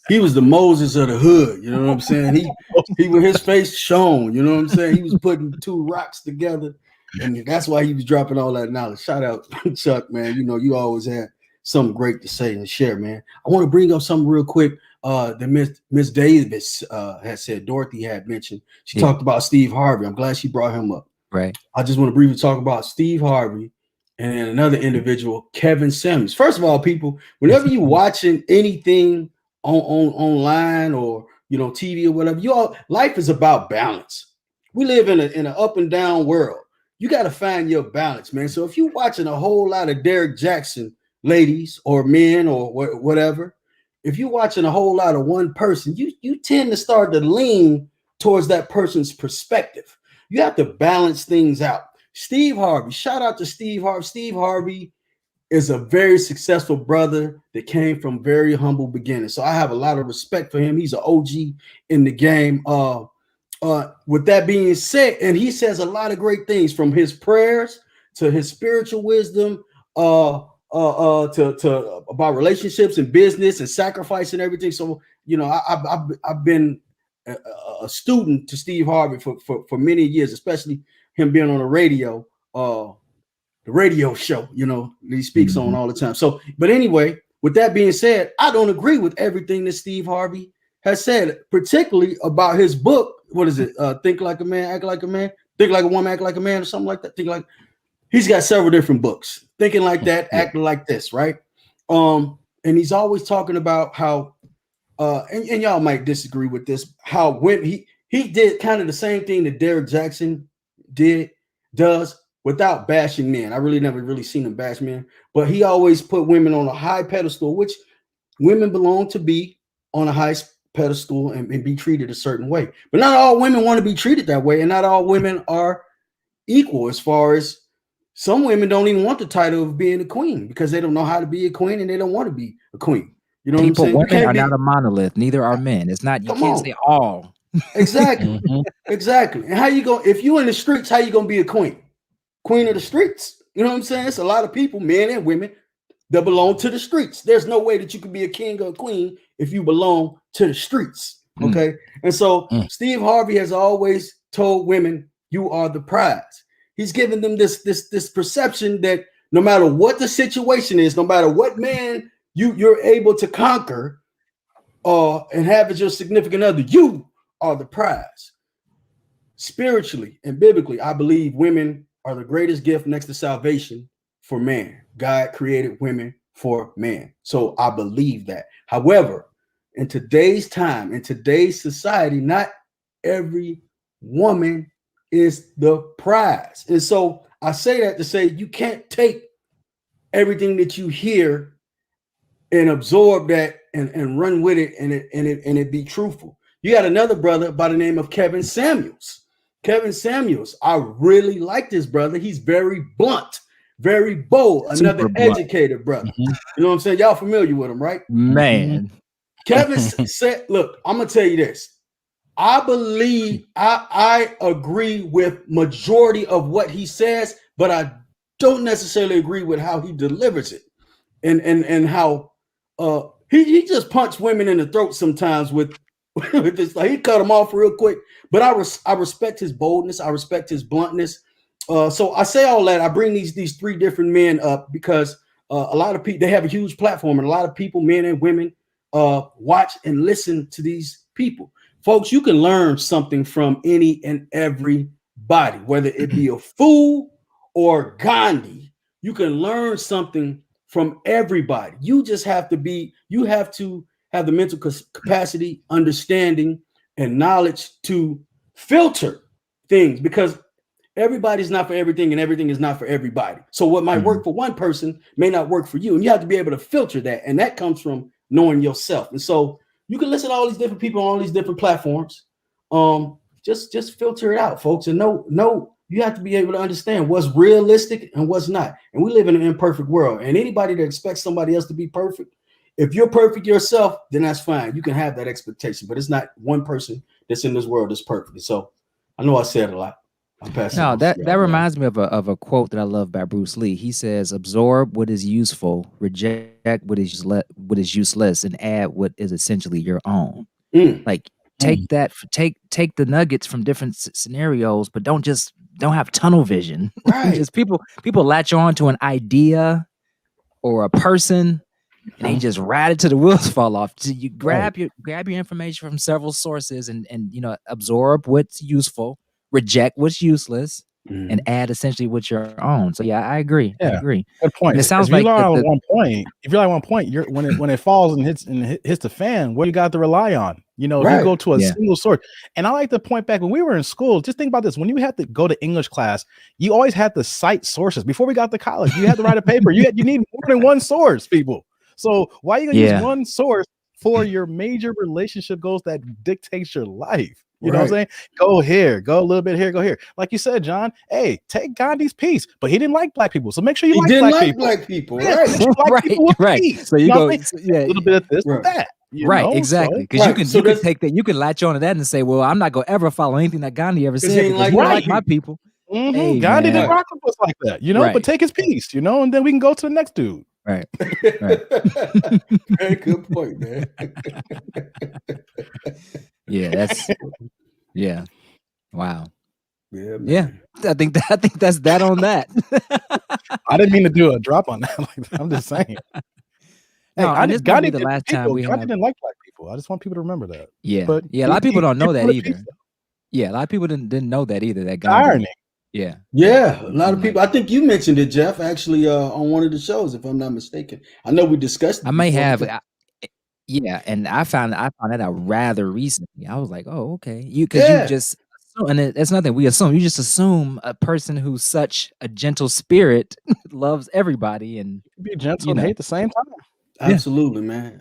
he was the Moses of the hood. You know what I'm saying? He with his face shown. You know what I'm saying? He was putting 2 rocks together, and that's why he was dropping all that knowledge. Shout out, Chuck, man. You always had something great to say and share, man. I want to bring up something real quick. That Miss Davis had said, Dorothy had mentioned. She talked about Steve Harvey. I'm glad she brought him up. Right. I just want to briefly talk about Steve Harvey and another individual, Kevin Samuels. First of all, people, whenever you're watching anything online or TV or whatever, life is about balance. We live in an up and down world. You got to find your balance, man. So if you're watching a whole lot of Derrick Jaxn, ladies or men or whatever, if you're watching a whole lot of one person, you tend to start to lean towards that person's perspective. You have to balance things out. Steve Harvey, shout out to Steve Harvey. Steve Harvey is a very successful brother that came from very humble beginnings. So I have a lot of respect for him. He's an OG in the game. With that being said, and he says a lot of great things, from his prayers to his spiritual wisdom, to about relationships and business and sacrifice and everything. So I've been a student to Steve Harvey for many years, especially him being on the radio show, he speaks on all the time. So, but anyway, with that being said, I don't agree with everything that Steve Harvey has said, particularly about his book. What is it? Think Like a Man, Act Like a Man. Think Like a Woman, Act Like a Man, or something like that. He's got several different books. Thinking Like That, Acting Like This, right? And he's always talking about how, and y'all might disagree with this, how when he did kind of the same thing that Derrick Jaxn does without bashing men. I really never really seen him bash men, but he always put women on a high pedestal, which women belong to be on a high pedestal and be treated a certain way. But not all women want to be treated that way, and not all women are equal. As far as some women don't even want the title of being a queen because they don't know how to be a queen and they don't want to be a queen. You know what I'm saying? Women are not a monolith. Neither are men. It's not. You can't say all. Exactly. Exactly. And how you go? If you in the streets, how you gonna be a queen? Queen of the streets. You know what I'm saying? It's a lot of people, men and women, that belong to the streets. There's no way that you can be a king or a queen if you belong to the streets. Okay. And so Steve Harvey has always told women, you are the prize. He's given them this perception that no matter what the situation is, no matter what man you're able to conquer and have as your significant other, you are the prize. Spiritually and biblically, I believe women are the greatest gift next to salvation for man. God created women for man. So I believe that. However, in today's time, in today's society, not every woman is the prize. And so I say that to say you can't take everything that you hear and absorb that and run with it and it be truthful. You got another brother by the name of Kevin Samuels. Kevin Samuels, I really like this brother. He's very blunt, very bold, another educated brother. You know what I'm saying? Y'all familiar with him, right? Man. Kevin said, look, I'm going to tell you this. I believe I agree with majority of what he says, but I don't necessarily agree with how he delivers it and how he just punched women in the throat sometimes with this. Like, he cut them off real quick. But I respect his boldness. I respect his bluntness. So I say all that. I bring these 3 different men up because a lot of people, they have a huge platform, and a lot of people, men and women, watch and listen to these people. Folks, you can learn something from any and every body, whether it be a fool or Gandhi. You can learn something from everybody. You just have to have the mental capacity, understanding, and knowledge to filter things, because everybody's not for everything and everything is not for everybody. So what might work for one person may not work for you. And you have to be able to filter that. And that comes from knowing yourself. And so you can listen to all these different people on all these different platforms. Just filter it out, folks. And know you have to be able to understand what's realistic and what's not. And we live in an imperfect world. And anybody that expects somebody else to be perfect, if you're perfect yourself, then that's fine. You can have that expectation, but it's not one person that's in this world that's perfect. So I know I said a lot. No, that reminds me of a quote that I love by Bruce Lee. He says, "Absorb what is useful, reject what is useless, and add what is essentially your own." Like take the nuggets from different scenarios, but don't have tunnel vision. Right. Just people latch on to an idea or a person, and they just ride it till the wheels fall off. So you grab your information from several sources and absorb what's useful, reject what's useless, and add essentially what's your own. So yeah, I agree. Yeah, I agree. Good point. And it sounds if like you rely on one point, you're when it falls and hits the fan, what you got to rely on? You know, if you go to a single source. And I like to point back when we were in school, just think about this. When you had to go to English class, you always had to cite sources. Before we got to college, you had to write a paper. You need more than one source, people. So why are you gonna use one source for your major relationship goals that dictates your life? You know what I'm saying? Go here, go a little bit here, go here. Like you said, John, hey, take Gandhi's piece, but he didn't like black people. So make sure you like black people. Right. So you go, a little bit of this, that. Exactly. Because you can take that, you can latch on to that and say, well, I'm not gonna ever follow anything that Gandhi ever said because he like my people. Hey, Gandhi didn't rock with us like that, but take his piece, and then we can go to the next dude. Right. Very good point, man. Wow. Yeah. I think that's that on that. I didn't mean to do a drop on that. I'm just saying. Hey, Gandhi the last time Gandhi didn't like black people. I just want people to remember that. Yeah, but a lot of people don't know that either. Yeah, a lot of people didn't know that either. That Gandhi. Irony. Yeah, a lot of people. I think you mentioned it, Jeff, actually, on one of the shows, if I'm not mistaken. I know we discussed it. I may have. And I found that out rather recently. I was like, oh, okay. You just assume, and it's nothing we assume. You just assume a person who's such a gentle spirit loves everybody and be gentle and hate at the same time. Absolutely, man.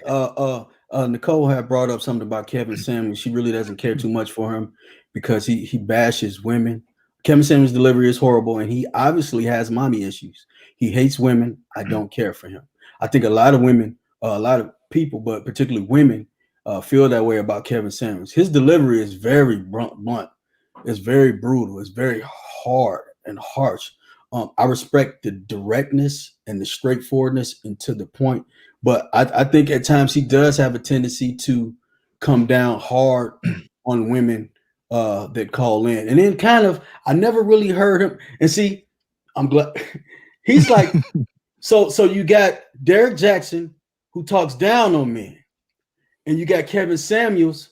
Nicole had brought up something about Kevin Samuels. She really doesn't care too much for him because he bashes women. Kevin Samuels' delivery is horrible, and he obviously has mommy issues. He hates women. I don't care for him. I think a lot of women, a lot of people, but particularly women, feel that way about Kevin Samuels. His delivery is very blunt. It's very brutal. It's very hard and harsh. I respect the directness and the straightforwardness and to the point, but I think at times he does have a tendency to come down hard on women that call in. And then I never really heard him. And see, I'm glad he's like, so you got Derrick Jaxn who talks down on men, and you got Kevin Samuels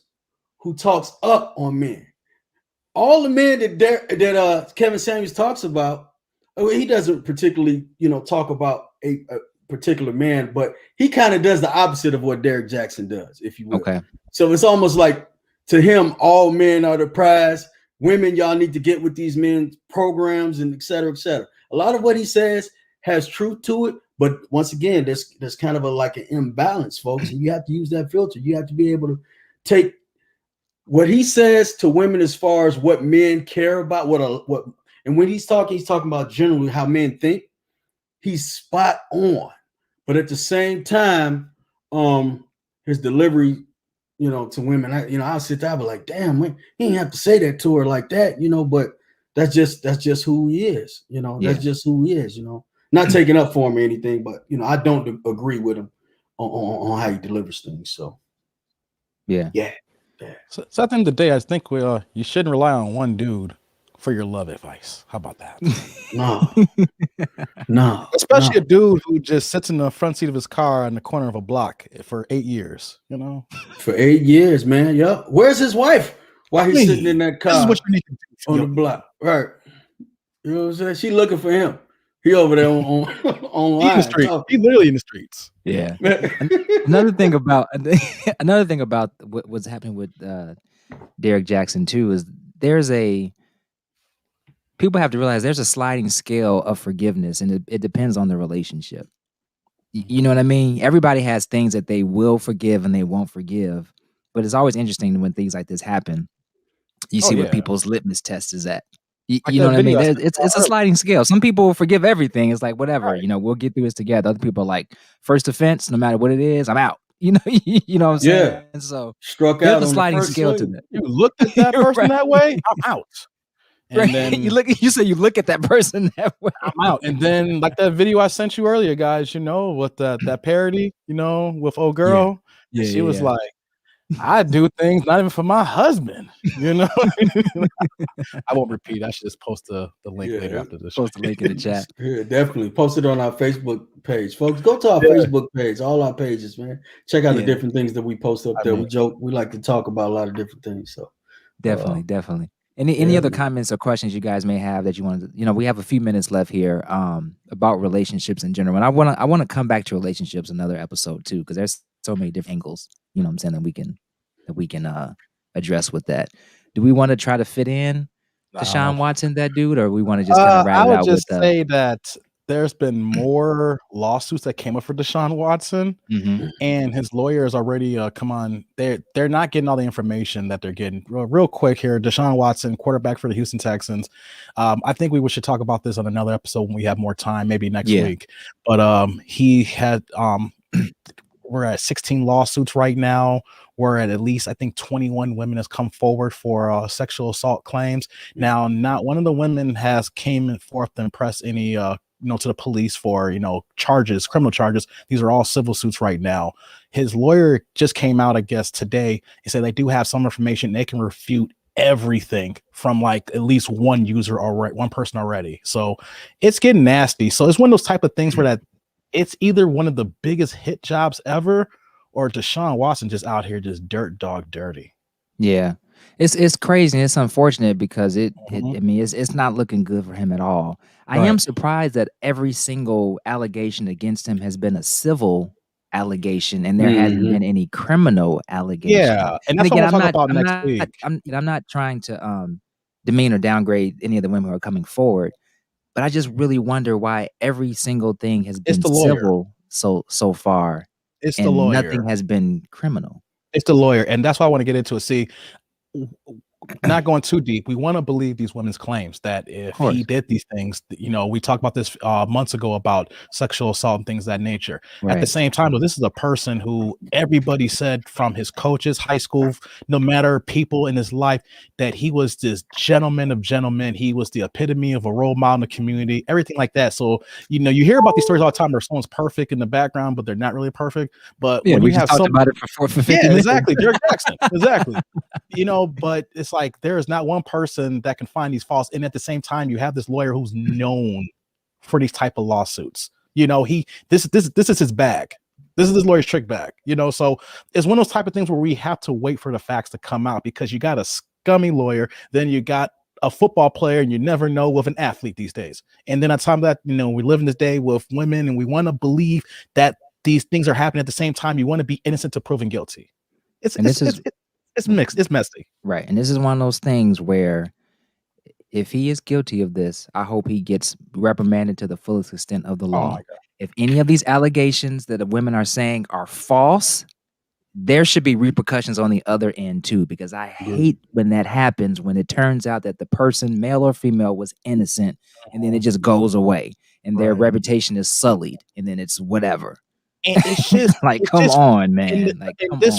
who talks up on men. All the men that Kevin Samuels talks about, he doesn't particularly, talk about a particular man, but he kind of does the opposite of what Derrick Jaxn does, if you will. Okay. So it's almost like, to him, all men are the prize. Women, y'all need to get with these men's programs and et cetera, et cetera. A lot of what he says has truth to it, but once again, there's kind of like an imbalance, folks, and you have to use that filter. You have to be able to take what he says to women as far as what men care about, what, and when he's talking about generally how men think. He's spot on, but at the same time, his delivery, to women, I'll sit there, I'll be like, damn, man, he didn't have to say that to her like that, but that's just who he is, that's just who he is, not taking up for him or anything, but I don't agree with him on how he delivers things. So So at the end of the day, I think you shouldn't rely on one dude for your love advice. How about that? No. Especially a dude who just sits in the front seat of his car in the corner of a block for 8 years, you know? For 8 years, man. Yep. Where's his wife? Why he's sitting in that car this is what you need to do on the block? Right. You know what I'm saying? She looking for him. He over there online. He in the street. He literally in the streets. Yeah. Another thing about what's happening with Derrick Jaxn too is people have to realize there's a sliding scale of forgiveness, and it depends on the relationship. You know what I mean? Everybody has things that they will forgive and they won't forgive, but it's always interesting when things like this happen. You see what people's litmus test is at. You know what I mean? It's a sliding scale. Some people forgive everything. It's like, whatever, you know, we'll get through this together. Other people are like, first offense, no matter what it is, I'm out. You know what I'm saying? Yeah. And so struck out there's a sliding scale to that. You looked at that person that way, I'm out. And then you look at that person that way, I'm out. And then like that video I sent you earlier, guys, you know, with that parody, you know, with old girl. Yeah. She was like, I do things not even for my husband, you know. I won't repeat. I should just post the link later after this. Post the link in the chat. Yeah, definitely. Post it on our Facebook page, folks. Go to our Facebook page, all our pages, man. Check out the different things that we post up there. We joke. We like to talk about a lot of different things. So definitely. Any other comments or questions you guys may have that you wanted to, you know, we have a few minutes left here about relationships in general. And I want to come back to relationships another episode too, because there's so many different angles, you know what I'm saying, that we can address with that. Do we want to try to fit in Deshaun Watson, that dude, or we want to just kind of wrap it out? I would just say that there's been more lawsuits that came up for Deshaun Watson, and his lawyers already come on. They're not getting all the information that they're getting. Real quick here, Deshaun Watson, quarterback for the Houston Texans. I think we should talk about this on another episode when we have more time, maybe next week. But he had we're at 16 lawsuits right now. We're at least, I think, 21 women has come forward for sexual assault claims. Now, not one of the women has came forth and pressed any to the police for, charges, criminal charges. These are all civil suits right now. His lawyer just came out, I guess, today and said they do have some information. They can refute everything from like at least one user already, one person already. So it's getting nasty. So it's one of those type of things where that it's either one of the biggest hit jobs ever or Deshaun Watson just out here just dirt dog dirty. Yeah. It's crazy and it's unfortunate because it's not looking good for him at all. I am surprised that every single allegation against him has been a civil allegation and there hasn't been any criminal allegation. Yeah, and that's what we'll talk about next week. I'm not trying to demean or downgrade any of the women who are coming forward, but I just really wonder why every single thing has been civil so far. It's the lawyer. Nothing has been criminal. It's the lawyer, and that's why I want to get into it. See, not going too deep, we want to believe these women's claims that if he did these things, we talked about this months ago about sexual assault and things of that nature. At the same time, though, this is a person who everybody said from his coaches, high school, no matter people in his life, that he was this gentleman of gentlemen. He was the epitome of a role model in the community, everything like that. So, you hear about these stories all the time where someone's perfect in the background, but they're not really perfect. But when we have talked about it for 50 minutes. Exactly. Derrick Jaxn, exactly. But it's like there is not one person that can find these faults, and at the same time, you have this lawyer who's known for these type of lawsuits. This is his bag. This is his lawyer's trick bag. So it's one of those type of things where we have to wait for the facts to come out because you got a scummy lawyer, then you got a football player, and you never know with an athlete these days. And then on top of that, we live in this day with women, and we want to believe that these things are happening at the same time. You want to be innocent to proven guilty. It's mixed. It's messy. Right. And this is one of those things where if he is guilty of this, I hope he gets reprimanded to the fullest extent of the law. If any of these allegations that the women are saying are false, there should be repercussions on the other end too, because I hate when that happens, when it turns out that the person, male or female, was innocent and then it just goes away and their reputation is sullied and then it's whatever. And it's just like, come on, man.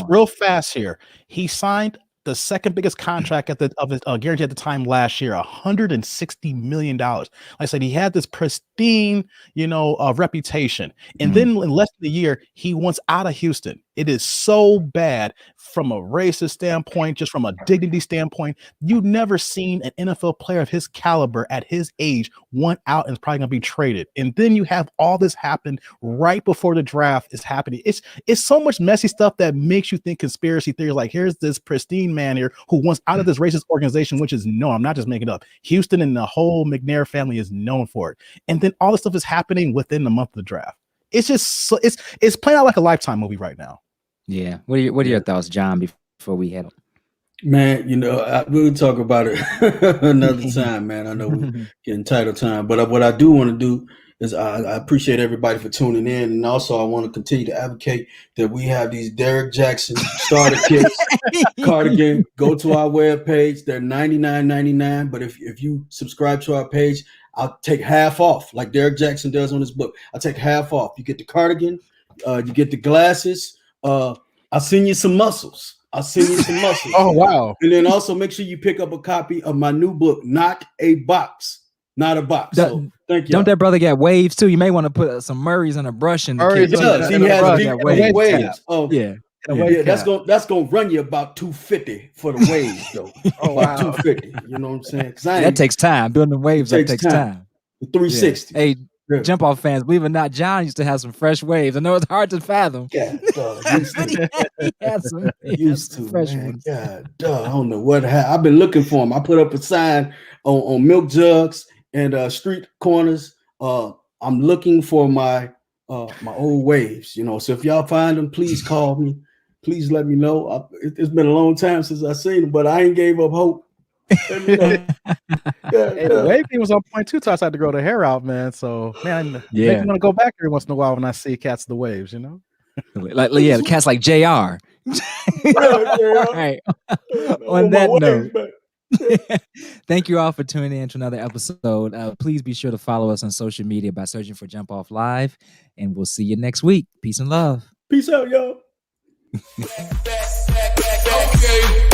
Real fast here. He signed the second biggest contract guarantee at the time last year, $160 million. Like I said, he had this pristine, reputation. And then in less than a year, he wants out of Houston. It is so bad from a racist standpoint, just from a dignity standpoint. You've never seen an NFL player of his caliber at his age want out and is probably going to be traded. And then you have all this happen right before the draft is happening. It's so much messy stuff that makes you think conspiracy theories. Like, here's this pristine man here who wants out of this racist organization, which is known. I'm not just making it up. Houston and the whole McNair family is known for it. And then all this stuff is happening within the month of the draft. It's just it's playing out like a Lifetime movie right now. Yeah. What are your thoughts, John, before we head on? Man, we'll talk about it another time, man. I know we're getting tight on time, but what I do want to do is I appreciate everybody for tuning in, and also I want to continue to advocate that we have these Derrick Jaxn starter kits, cardigan. Go to our webpage; they're $99.99. But if you subscribe to our page, I'll take half off, like Derrick Jaxn does on his book. I'll take half off. You get the cardigan, you get the glasses. I'll send you some muscles. Oh, wow. And then also make sure you pick up a copy of my new book, Not a Box. Not a Box. So thank you. Don't that brother get waves too? You may want to put some Murrays and a brush in the kit. He has waves. Oh yeah. Yeah, that's gonna run you about $250 for the waves, though. Oh, wow. $250. You know what I'm saying? That takes time. Building the waves takes time. 360. Hey, Jumpoff fans, believe it or not, John used to have some fresh waves. I know it's hard to fathom. Yeah, used to fresh ones. God, I don't know what happened. I've been looking for them. I put up a sign on milk jugs and street corners. I'm looking for my old waves. So if y'all find them, please call me. Please let me know. It's been a long time since I seen them, but I ain't gave up hope. The wave thing was on point too, so I had to grow the hair out, man. So man, make me want to go back every once in a while when I see cats the waves, the cats like JR. Right. On that note, thank you all for tuning in to another episode. Please be sure to follow us on social media by searching for Jumpoff Live, and we'll see you next week. Peace and love. Peace out, y'all. Okay.